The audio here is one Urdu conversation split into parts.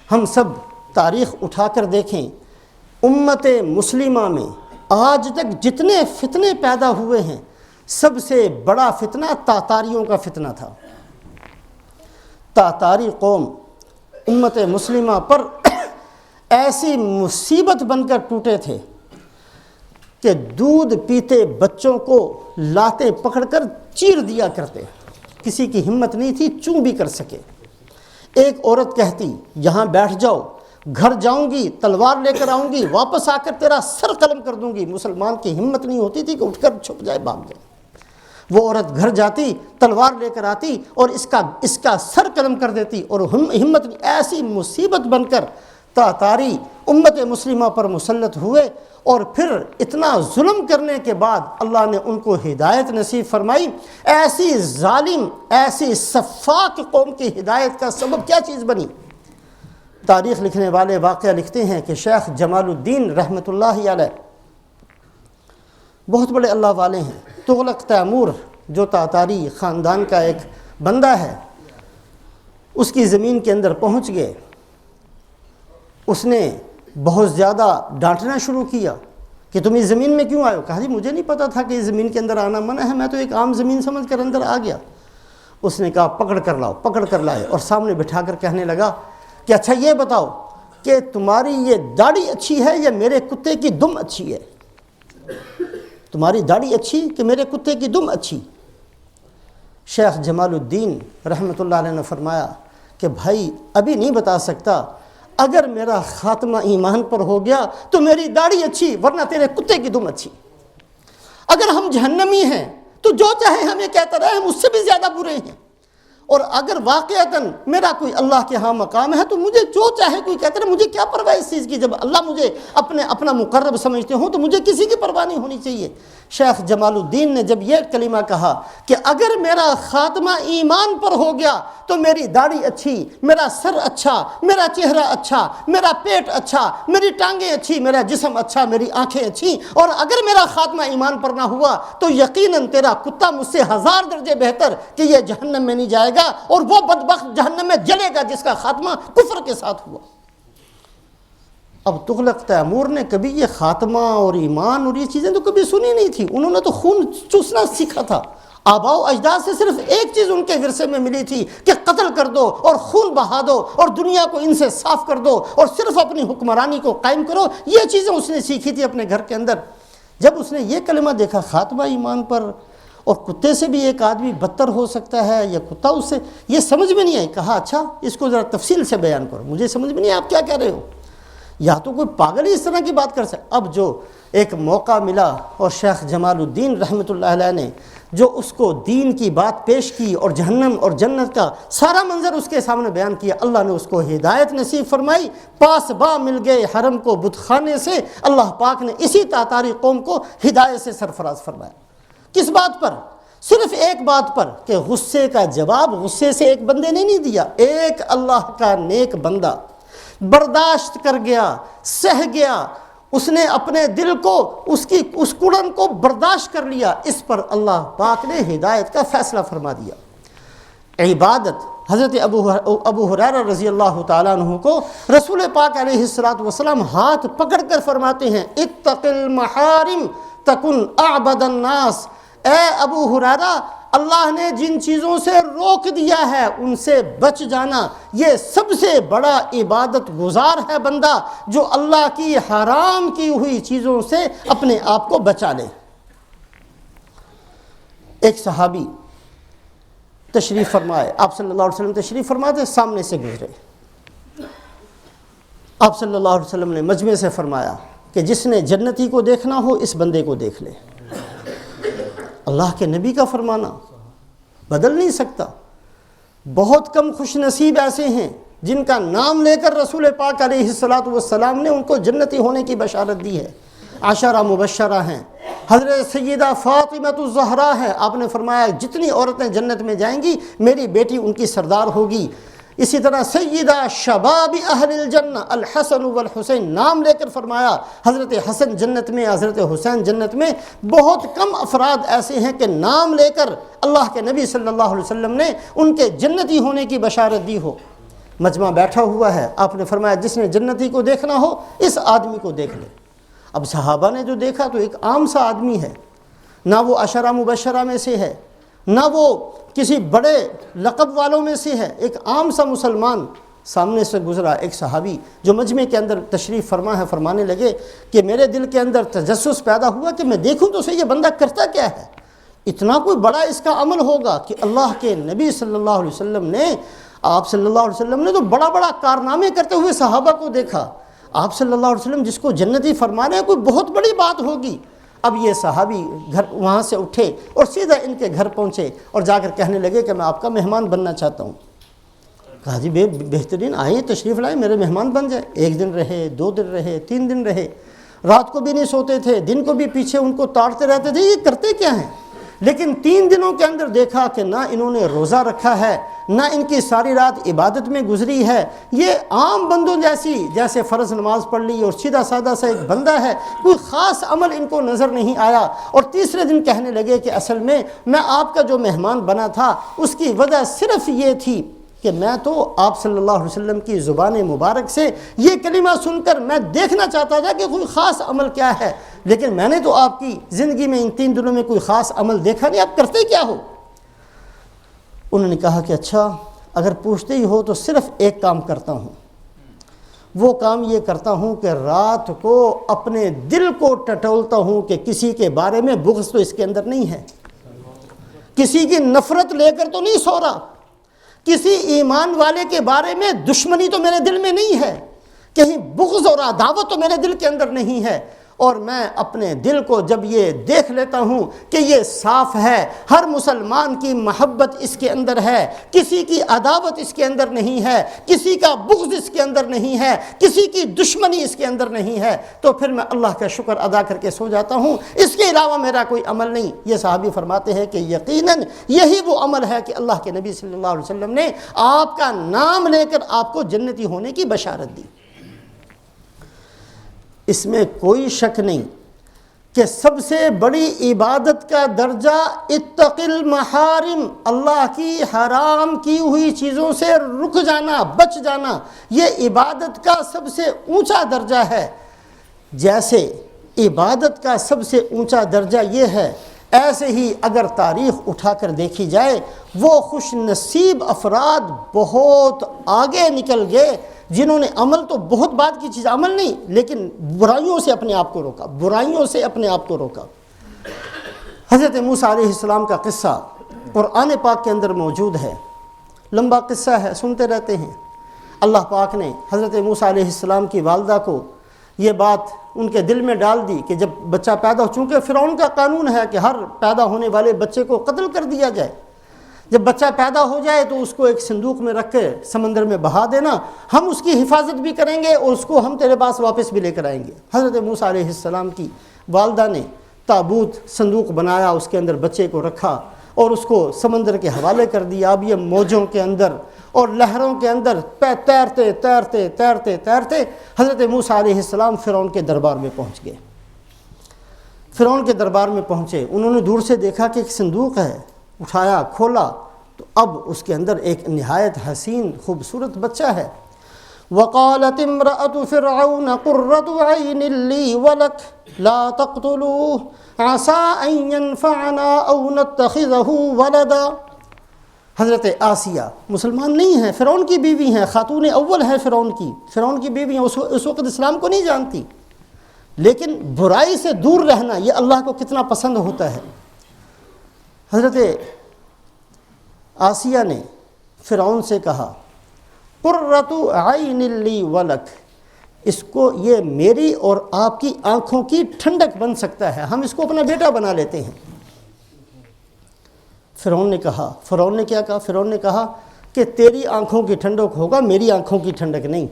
ہم سب تاریخ اٹھا کر دیکھیں، امت مسلمہ میں آج تک جتنے فتنے پیدا ہوئے ہیں، سب سے بڑا فتنہ تاتاریوں کا فتنہ تھا۔ تاتاری قوم امت مسلمہ پر ایسی مصیبت بن کر ٹوٹے تھے کہ دودھ پیتے بچوں کو لاتے پکڑ کر چیر دیا کرتے، کسی کی ہمت نہیں تھی چوں بھی کر سکے۔ ایک عورت کہتی یہاں بیٹھ جاؤ، گھر جاؤں گی تلوار لے کر آؤں گی، واپس آ کر تیرا سر قلم کر دوں گی۔ مسلمان کی ہمت نہیں ہوتی تھی کہ اٹھ کر چھپ جائے، بھاگ جائے۔ وہ عورت گھر جاتی، تلوار لے کر آتی اور اس کا سر قلم کر دیتی، اور ہمت نہیں۔ ایسی مصیبت بن کر تاتاری امت مسلمہ پر مسلط ہوئے، اور پھر اتنا ظلم کرنے کے بعد اللہ نے ان کو ہدایت نصیب فرمائی۔ ایسی ظالم، ایسی سفاک قوم کی ہدایت کا سبب کیا چیز بنی؟ تاریخ لکھنے والے واقعہ لکھتے ہیں کہ شیخ جمال الدین رحمۃ اللہ علیہ بہت بڑے اللہ والے ہیں۔ تغلق تیمور جو تاتاری خاندان کا ایک بندہ ہے، اس کی زمین کے اندر پہنچ گئے۔ اس نے بہت زیادہ ڈانٹنا شروع کیا کہ تم اس زمین میں کیوں آئے ہو؟ کہا جی مجھے نہیں پتا تھا کہ اس زمین کے اندر آنا منع ہے، میں تو ایک عام زمین سمجھ کر اندر آ گیا۔ اس نے کہا پکڑ کر لاؤ، پکڑ کر لائے، اور سامنے بٹھا کر کہنے لگا کہ اچھا یہ بتاؤ کہ تمہاری یہ داڑھی اچھی ہے یا میرے کتے کی دم اچھی ہے؟ تمہاری داڑھی اچھی کہ میرے کتے کی دم اچھی؟ شیخ جمال الدین رحمۃ اللہ علیہ نے فرمایا کہ بھائی ابھی نہیں بتا سکتا، اگر میرا خاتمہ ایمان پر ہو گیا تو میری داڑھی اچھی، ورنہ تیرے کتے کی دم اچھی۔ اگر ہم جہنمی ہیں تو جو چاہے ہمیں کہتا رہے، ہم اس سے بھی زیادہ برے ہیں، اور اگر واقعتاً میرا کوئی اللہ کے ہاں مقام ہے تو مجھے جو چاہے کوئی کہتا رہے، مجھے کیا پرواہ اس چیز کی؟ جب اللہ مجھے اپنا مقرب سمجھتے ہوں تو مجھے کسی کی پرواہ نہیں ہونی چاہیے۔ شیخ جمال الدین نے جب یہ کلمہ کہا کہ اگر میرا خاتمہ ایمان پر ہو گیا تو میری داڑھی اچھی، میرا سر اچھا، میرا چہرہ اچھا، میرا پیٹ اچھا، میری ٹانگیں اچھی، میرا جسم اچھا، میری آنکھیں اچھی، اور اگر میرا خاتمہ ایمان پر نہ ہوا تو یقیناً تیرا کتا مجھ سے 1000 درجے بہتر کہ یہ جہنم میں نہیں جائے گا، اور وہ بدبخت جہنم میں جلے گا جس کا خاتمہ کفر کے ساتھ ہوا۔ اب تغلق تیمور نے کبھی یہ خاتمہ اور ایمان اور یہ چیزیں تو کبھی سنی نہیں تھی، انہوں نے تو خون چوسنا سیکھا تھا۔ آباء و اجداد سے صرف ایک چیز ان کے ورثے میں ملی تھی کہ قتل کر دو اور خون بہا دو اور دنیا کو ان سے صاف کر دو اور صرف اپنی حکمرانی کو قائم کرو، یہ چیزیں اس نے سیکھی تھی اپنے گھر کے اندر۔ جب اس نے یہ کلمہ دیکھا خاتمہ ایمان پر، اور کتے سے بھی ایک آدمی بدتر ہو سکتا ہے یا کتا اس سے، یہ سمجھ میں نہیں آئی۔ کہا اچھا اس کو ذرا تفصیل سے بیان کرو، مجھے سمجھ میں نہیں آپ کیا کہہ رہے ہو، یا تو کوئی پاگل ہی اس طرح کی بات کر سکتا۔ اب جو ایک موقع ملا اور شیخ جمال الدین رحمۃ اللہ علیہ نے جو اس کو دین کی بات پیش کی اور جہنم اور جنت کا سارا منظر اس کے سامنے بیان کیا، اللہ نے اس کو ہدایت نصیب فرمائی۔ پاس با مل گئے حرم کو بت خانے سے، اللہ پاک نے اسی تاتاری قوم کو ہدایت سے سرفراز فرمایا۔ کس بات پر؟ صرف ایک بات پر کہ غصے کا جواب غصے سے ایک بندے نے نہیں دیا، ایک اللہ کا نیک بندہ برداشت کر گیا، سہ گیا، اس نے اپنے دل کو اس کڑن کو برداشت کر لیا، اس پر اللہ پاک نے ہدایت کا فیصلہ فرما دیا۔ عبادت حضرت ابو ہریرہ رضی اللہ تعالیٰ عنہ کو رسول پاک علیہ السلام ہاتھ پکڑ کر فرماتے ہیں اتق المحارم تکن اعبد الناس، اے ابو ہریرہ اللہ نے جن چیزوں سے روک دیا ہے ان سے بچ جانا، یہ سب سے بڑا عبادت گزار ہے بندہ جو اللہ کی حرام کی ہوئی چیزوں سے اپنے آپ کو بچا لے۔ ایک صحابی تشریف فرمائے، آپ صلی اللہ علیہ وسلم تشریف فرماتے، سامنے سے گزرے، آپ صلی اللہ علیہ وسلم نے مجمع سے فرمایا کہ جس نے جنتی کو دیکھنا ہو اس بندے کو دیکھ لے۔ اللہ کے نبی کا فرمانا بدل نہیں سکتا۔ بہت کم خوش نصیب ایسے ہیں جن کا نام لے کر رسول پاک علیہ السلام نے ان کو جنتی ہونے کی بشارت دی ہے۔ عشرہ مبشرہ ہیں، حضرت سیدہ فاطمہ الزہرا ہے، آپ نے فرمایا جتنی عورتیں جنت میں جائیں گی میری بیٹی ان کی سردار ہوگی۔ اسی طرح سیدہ شباب اہل الجنہ الحسن والحسین نام لے کر فرمایا، حضرت حسن جنت میں، حضرت حسین جنت میں۔ بہت کم افراد ایسے ہیں کہ نام لے کر اللہ کے نبی صلی اللہ علیہ وسلم نے ان کے جنتی ہونے کی بشارت دی ہو۔ مجمع بیٹھا ہوا ہے، آپ نے فرمایا جس نے جنتی کو دیکھنا ہو اس آدمی کو دیکھ لے۔ اب صحابہ نے جو دیکھا تو ایک عام سا آدمی ہے، نہ وہ عشرہ مبشرہ میں سے ہے، نہ وہ کسی بڑے لقب والوں میں سے ہے، ایک عام سا مسلمان سامنے سے گزرا۔ ایک صحابی جو مجمع کے اندر تشریف فرما ہے فرمانے لگے کہ میرے دل کے اندر تجسس پیدا ہوا کہ میں دیکھوں تو صحیح یہ بندہ کرتا کیا ہے، اتنا کوئی بڑا اس کا عمل ہوگا کہ اللہ کے نبی صلی اللہ علیہ وسلم نے، آپ صلی اللہ علیہ وسلم نے تو بڑا بڑا کارنامے کرتے ہوئے صحابہ کو دیکھا، آپ صلی اللہ علیہ وسلم جس کو جنتی فرما رہے ہیں کوئی بہت بڑی بات ہوگی۔ اب یہ صحابی گھر وہاں سے اٹھے اور سیدھا ان کے گھر پہنچے اور جا کر کہنے لگے کہ میں آپ کا مہمان بننا چاہتا ہوں۔ کہا جی بہترین، آئیں تشریف لائیں میرے مہمان بن جائیں۔ 1 دن رہے، 2 دن رہے، 3 دن رہے، رات کو بھی نہیں سوتے تھے، دن کو بھی پیچھے ان کو تاڑتے رہتے تھے یہ کرتے کیا ہیں۔ لیکن 3 دنوں کے اندر دیکھا کہ نہ انہوں نے روزہ رکھا ہے، نہ ان کی ساری رات عبادت میں گزری ہے، یہ عام بندوں جیسے فرض نماز پڑھ لی اور سیدھا سادہ سا ایک بندہ ہے، کوئی خاص عمل ان کو نظر نہیں آیا۔ اور تیسرے دن کہنے لگے کہ اصل میں آپ کا جو مہمان بنا تھا اس کی وجہ صرف یہ تھی کہ میں تو آپ صلی اللہ علیہ وسلم کی زبان مبارک سے یہ کلمہ سن کر میں دیکھنا چاہتا تھا کہ کوئی خاص عمل کیا ہے، لیکن میں نے تو آپ کی زندگی میں ان 3 دنوں میں کوئی خاص عمل دیکھا نہیں، آپ کرتے کیا ہو؟ انہوں نے کہا کہ اچھا اگر پوچھتے ہی ہو تو صرف ایک کام کرتا ہوں، وہ کام یہ کرتا ہوں کہ رات کو اپنے دل کو ٹٹولتا ہوں کہ کسی کے بارے میں بغض تو اس کے اندر نہیں ہے، کسی کی نفرت لے کر تو نہیں سو رہا، کسی ایمان والے کے بارے میں دشمنی تو میرے دل میں نہیں ہے، کہیں بغض اور عداوت تو میرے دل کے اندر نہیں ہے۔ اور میں اپنے دل کو جب یہ دیکھ لیتا ہوں کہ یہ صاف ہے، ہر مسلمان کی محبت اس کے اندر ہے، کسی کی عداوت اس کے اندر نہیں ہے، کسی کا بغض اس کے اندر نہیں ہے، کسی کی دشمنی اس کے اندر نہیں ہے، تو پھر میں اللہ کا شکر ادا کر کے سو جاتا ہوں، اس کے علاوہ میرا کوئی عمل نہیں۔ یہ صحابی فرماتے ہیں کہ یقیناً یہی وہ عمل ہے کہ اللہ کے نبی صلی اللہ علیہ وسلم نے آپ کا نام لے کر آپ کو جنتی ہونے کی بشارت دی۔ اس میں کوئی شک نہیں کہ سب سے بڑی عبادت کا درجہ اتق المحارم، اللہ کی حرام کی ہوئی چیزوں سے رک جانا، بچ جانا، یہ عبادت کا سب سے اونچا درجہ ہے۔ جیسے عبادت کا سب سے اونچا درجہ یہ ہے، ایسے ہی اگر تاریخ اٹھا کر دیکھی جائے وہ خوش نصیب افراد بہت آگے نکل گئے جنہوں نے عمل تو بہت بعد کی چیز، عمل نہیں، لیکن برائیوں سے اپنے آپ کو روکا، برائیوں سے اپنے آپ کو روکا۔ حضرت موسیٰ علیہ السلام کا قصہ قرآن پاک کے اندر موجود ہے، لمبا قصہ ہے، سنتے رہتے ہیں۔ اللہ پاک نے حضرت موسیٰ علیہ السلام کی والدہ کو یہ بات ان کے دل میں ڈال دی کہ جب بچہ پیدا ہو، چونکہ فرعون کا قانون ہے کہ ہر پیدا ہونے والے بچے کو قتل کر دیا جائے، جب بچہ پیدا ہو جائے تو اس کو ایک صندوق میں رکھ کے سمندر میں بہا دینا، ہم اس کی حفاظت بھی کریں گے اور اس کو ہم تیرے پاس واپس بھی لے کر آئیں گے۔ حضرت موسیٰ علیہ السلام کی والدہ نے تابوت صندوق بنایا، اس کے اندر بچے کو رکھا اور اس کو سمندر کے حوالے کر دیا۔ اب یہ موجوں کے اندر اور لہروں کے اندر تیرتے تیرتے تیرتے تیرتے حضرت موسیٰ علیہ السلام فرعون کے دربار میں پہنچ گئے۔ فرعون کے دربار میں پہنچے، انہوں نے دور سے دیکھا کہ ایک صندوق ہے، اٹھایا، کھولا تو اب اس کے اندر ایک نہایت حسین خوبصورت بچہ ہے۔ وقالت امرأة فرعون قرة عين لي ولك لا تقتلوه عسى أن ينفعنا أو نتخذه ولدا۔ حضرت آسیہ مسلمان نہیں ہیں، فرعون کی بیوی ہیں، خاتون اول ہے فرعون کی بیوی ہیں، اس وقت اسلام کو نہیں جانتی، لیکن برائی سے دور رہنا یہ اللہ کو کتنا پسند ہوتا ہے۔ حضرت آسیہ نے فرعون سے کہا قرۃ عین لی ولک، اس کو یہ میری اور آپ کی آنکھوں کی ٹھنڈک بن سکتا ہے، ہم اس کو اپنا بیٹا بنا لیتے ہیں۔ فرعون نے کیا کہا؟ فرعون نے کہا کہ تیری آنکھوں کی ٹھنڈک ہوگا، میری آنکھوں کی ٹھنڈک نہیں۔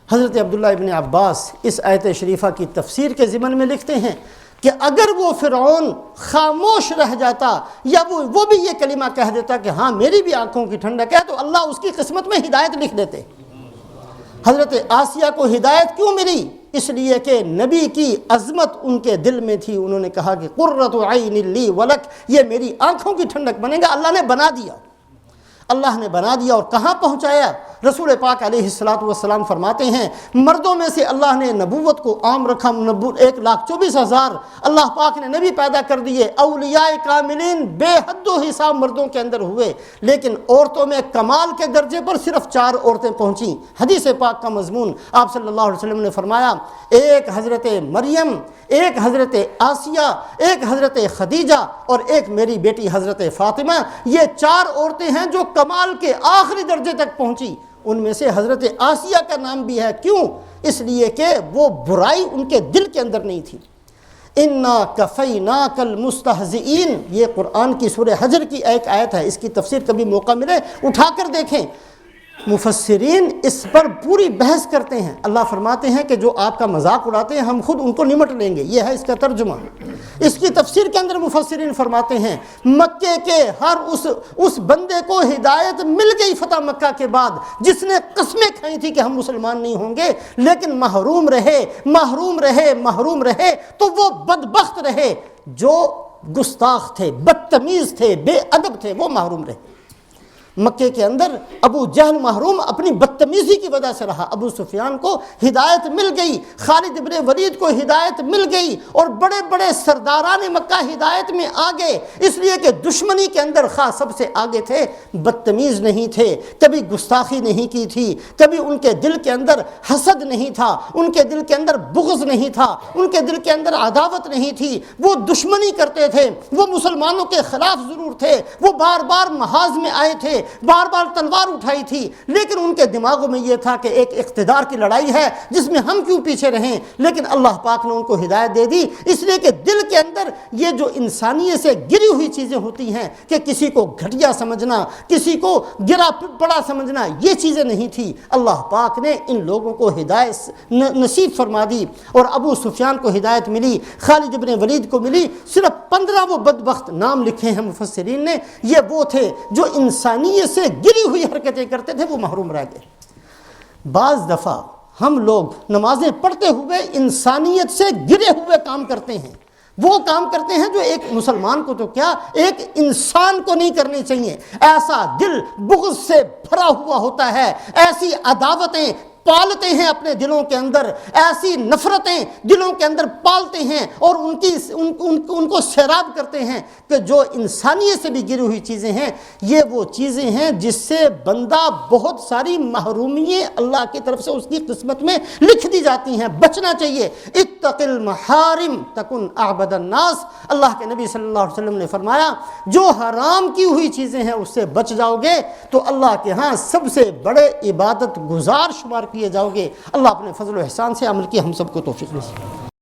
حضرت عبداللہ ابن عباس اس آیت شریفہ کی تفسیر کے ضمن میں لکھتے ہیں کہ اگر وہ فرعون خاموش رہ جاتا یا وہ بھی یہ کلمہ کہہ دیتا کہ ہاں میری بھی آنکھوں کی ٹھنڈک ہے، تو اللہ اس کی قسمت میں ہدایت لکھ دیتے۔ حضرت آسیہ کو ہدایت کیوں ملی؟ اس لیے کہ نبی کی عظمت ان کے دل میں تھی۔ انہوں نے کہا کہ قرۃ عین لی ولک، یہ میری آنکھوں کی ٹھنڈک بنے گا۔ اللہ نے بنا دیا اور کہاں پہنچایا؟ رسول پاک علیہ الصلوۃ والسلام فرماتے ہیں مردوں میں سے اللہ نے نبوت کو عام رکھا، 1,24,000 اللہ پاک نے نبی پیدا کر دیے، اولیاء کاملین بے حد و حساب مردوں کے اندر ہوئے، لیکن عورتوں میں کمال کے درجے پر صرف 4 عورتیں پہنچیں۔ حدیث پاک کا مضمون آپ صلی اللہ علیہ وسلم نے فرمایا ایک حضرت مریم، ایک حضرت آسیہ، ایک حضرت خدیجہ اور ایک میری بیٹی حضرت فاطمہ، یہ 4 عورتیں ہیں جو کمال کے آخری درجے تک پہنچی۔ ان میں سے حضرت آسیہ کا نام بھی ہے، کیوں؟ اس لیے کہ وہ برائی ان کے دل کے اندر نہیں تھی۔ اِنَّا كَفَيْنَاكَ الْمُسْتَهْزِئِينَ، یہ قرآن کی سورہ حجر کی ایک آیت ہے، اس کی تفسیر کبھی موقع ملے اٹھا کر دیکھیں۔ مفسرین اس پر پوری بحث کرتے ہیں، اللہ فرماتے ہیں کہ جو آپ کا مذاق اڑاتے ہیں ہم خود ان کو نمٹ لیں گے، یہ ہے اس کا ترجمہ۔ اس کی تفسیر کے اندر مفسرین فرماتے ہیں مکے کے ہر اس بندے کو ہدایت مل گئی فتح مکہ کے بعد، جس نے قسمیں کھائی تھی کہ ہم مسلمان نہیں ہوں گے، لیکن محروم رہے تو وہ بدبخت رہے جو گستاخ تھے، بدتمیز تھے، بے ادب تھے، وہ محروم رہے۔ مکے کے اندر ابو جہل محروم اپنی بدتمیزی کی وجہ سے رہا، ابو سفیان کو ہدایت مل گئی، خالد ابن ولید کو ہدایت مل گئی، اور بڑے بڑے سرداران مکہ ہدایت میں آگے، اس لیے کہ دشمنی کے اندر خاص سب سے آگے تھے، بدتمیز نہیں تھے، کبھی گستاخی نہیں کی تھی، کبھی ان کے دل کے اندر حسد نہیں تھا، ان کے دل کے اندر بغض نہیں تھا، ان کے دل کے اندر عداوت نہیں تھی، وہ دشمنی کرتے تھے، وہ مسلمانوں کے خلاف ضرور تھے، وہ بار بار محاذ میں آئے تھے، بار بار تلوار اٹھائی تھی، لیکن ان کے دماغوں میں یہ تھا کہ ایک اقتدار کی لڑائی ہے جس میں ہم کیوں پیچھے رہیں، لیکن اللہ پاک نے ان کو ہدایت دے دی، اس لیے کہ دل کے اندر یہ جو انسانیت سے گری ہوئی چیزیں ہوتی ہیں کہ کسی کو گھٹیا سمجھنا، کسی کو گرا پڑا سمجھنا، یہ چیزیں نہیں تھی، اللہ پاک نے ان لوگوں کو ہدایت نصیب فرما دی، اور ابو سفیان کو ہدایت ملی، خالد ابن ولید کو ملی، صرف 15 وہ بدبخت نام لکھے ہیں مفسرین نے، یہ وہ تھے جو انسانیت سے گری ہوئی حرکتیں کرتے تھے، وہ محروم رہ گئے۔ بعض دفعہ ہم لوگ نمازیں پڑھتے ہوئے انسانیت سے گرے ہوئے کام کرتے ہیں، وہ کام کرتے ہیں جو ایک مسلمان کو تو کیا ایک انسان کو نہیں کرنی چاہیے، ایسا دل بغض سے بھرا ہوا ہوتا ہے، ایسی عداوتیں پالتے ہیں اپنے دلوں کے اندر، ایسی نفرتیں دلوں کے اندر پالتے ہیں، اور ان کو سیراب کرتے ہیں کہ جو انسانیت سے بھی گری ہوئی چیزیں ہیں، یہ وہ چیزیں ہیں جس سے بندہ بہت ساری محرومیاں اللہ کی طرف سے اس کی قسمت میں لکھ دی جاتی ہیں، بچنا چاہیے۔ اتق المحارم تکن اعبد الناس، اللہ کے نبی صلی اللہ علیہ وسلم نے فرمایا جو حرام کی ہوئی چیزیں ہیں اس سے بچ جاؤ گے تو اللہ کے ہاں سب سے بڑے عبادت گزار شمار کیے جاؤ گے۔ اللہ اپنے فضل و احسان سے عمل کی ہم سب کو توفیق نصیب